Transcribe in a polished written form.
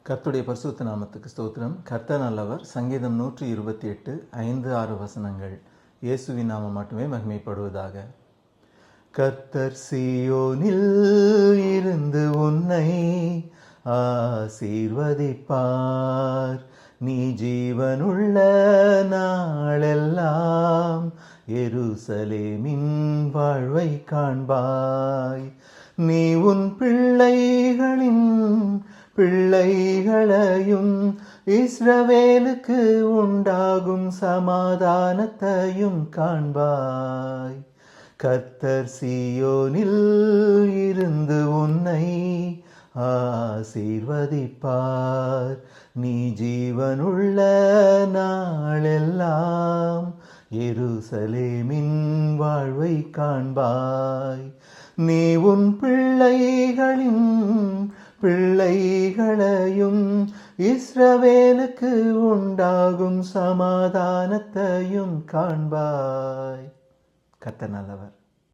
கர்த்தருடைய பரிசுத்த நாமத்துக்கு ஸ்தோத்திரம். கர்த்தர் நல்லவர். சங்கீதம் 128 5-6 வசனங்கள். இயேசுவின் நாமம் மட்டுமே மகிமைப்படுவதாக. கர்த்தர் சீயோனில் இருந்து உன்னை ஆசீர்வதிப்பார். நீ ஜீவனுள்ள நாளெல்லாம் எருசலேமின் வாழ்வை காண்பாய். நீ உன் பிள்ளைகளையும் இஸ்ரவேலுக்கு உண்டாகும் சமாதானத்தையும் காண்பாய். கர்த்தர் சீயோனில் இருந்து உன்னை ஆசீர்வதிப்பார். நீ ஜீவனுள்ள நாளெல்லாம் எருசலேமின் வாழ்வை காண்பாய். நீ உன் பிள்ளைகளையும் இஸ்ரவேலுக்கு உண்டாகும் சமாதானத்தையும் காண்பாய். கர்த்தர் நல்லவர்.